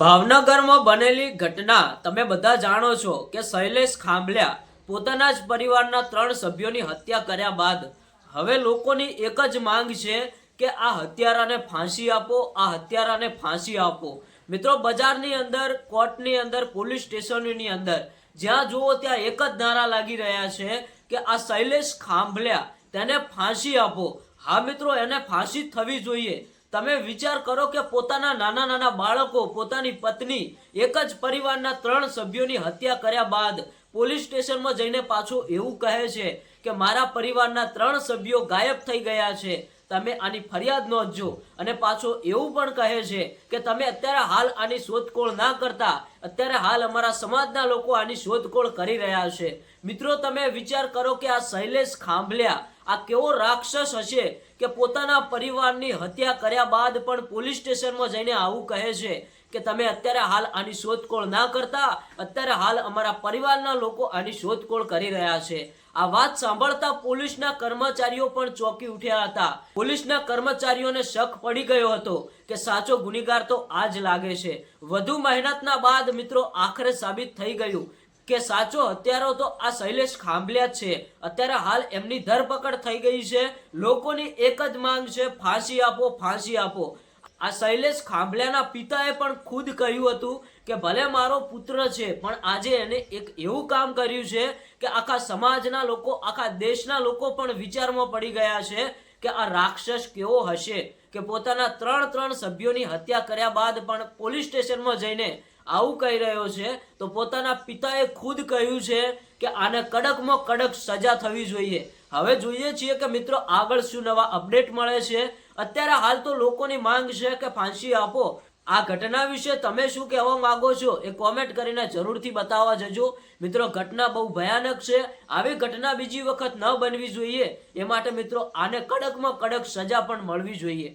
ભાવનગરમાં બનેલી ઘટના તમે બધા જાણો છો કે શૈલેષ ખાંભલિયા પોતાના જ પરિવારના 3 સભ્યોની હત્યા કર્યા બાદ હવે લોકોની એક જ માંગ છે કે આ હત્યારાને ફાંસી આપો, આ હત્યારાને ફાંસી આપો। મિત્રો, બજારની અંદર, કોર્ટની અંદર, પોલીસ સ્ટેશનની અંદર જ્યાં જુઓ ત્યાં એક જ નારા લાગી રહ્યા છે કે આ શૈલેષ ખાંભલિયા તેને ફાંસી આપો। હા મિત્રો, એને ફાંસી થવી જોઈએ। તમે વિચાર કરો કે પોતાના નાના નાના બાળકો, પોતાની પત્ની, એક જ પરિવારના 3 સભ્યોની હત્યા કર્યા બાદ પોલીસ સ્ટેશનમાં જઈને પાછો એવું કહે છે કે મારા પરિવારના 3 સભ્યો ગાયબ થઈ ગયા છે, તમે આની ફરિયાદ નોંધજો। અને પાછો એવું પણ કહે છે કે તમે અત્યારે હાલ આની શોધખોળ ના કરતા, અત્યારે હાલ અમારા સમાજના લોકો આની શોધખોળ કરી રહ્યા છે। મિત્રો, તમે વિચાર કરો કે આ શૈલેષ ખાંભલિયા આ કેવો રાક્ષસ હશે કે પોતાના પરિવારની હત્યા કર્યા બાદ પણ પોલીસ સ્ટેશનમાં જઈને આવું કહે છે કે તમે અત્યારે હાલ આની શોધખોળ ના કરતા, અત્યારે હાલ અમારા પરિવારના લોકો આની શોધખોળ કરી રહ્યા છે। આ વાત સાંભળતા પોલીસના કર્મચારીઓ પણ ચોંકી ઉઠ્યા હતા। પોલીસના કર્મચારીઓને શક પડી ગયો હતો કે સાચો ગુનેગાર તો આ જ લાગે છે। વધુ મહેનતના બાદ મિત્રો આખરે સાબિત થઈ ગયું કે સાચો હત્યારો તો આ શૈલેષ ખાંભલિયા છે। અત્યારે હાલ એમની ધરપકડ થઈ ગઈ છે। લોકોની એક જ માંગ છે, ફાંસી આપો, ફાંસી આપો। આ શૈલેષ ખાંભલિયાના પિતાએ પણ ખુદ કહ્યું હતું કે ભલે મારો પુત્ર છે પણ આજે એને એક એવું કામ કર્યું છે કે આખા સમાજના લોકો, આખા દેશના લોકો પણ વિચારમાં પડી ગયા છે કે આ રાક્ષસ કેવો હશે કે પોતાના 3 સભ્યોની હત્યા કર્યા બાદ પણ પોલીસ સ્ટેશનમાં જઈને આવું કહી રહ્યો છે। તો પોતાના પિતાએ ખુદ કહ્યું છે કે આને કડકમાં કડક સજા થવી જોઈએ। હવે જોઈએ છીએ કે મિત્રો આગળ શું નવા અપડેટ મળે છે। અત્યારે હાલ તો લોકોની માંગ છે કે ફાંસી આપો। આ ઘટના વિશે તમે શું કહેવા માંગો છો એ કોમેન્ટ કરીને જરૂરથી બતાવવા જજો। મિત્રો, ઘટના બહુ ભયાનક છે। આવી ઘટના બીજી વખત ન બનવી જોઈએ એ માટે મિત્રો આને કડકમાં કડક સજા પણ મળવી જોઈએ।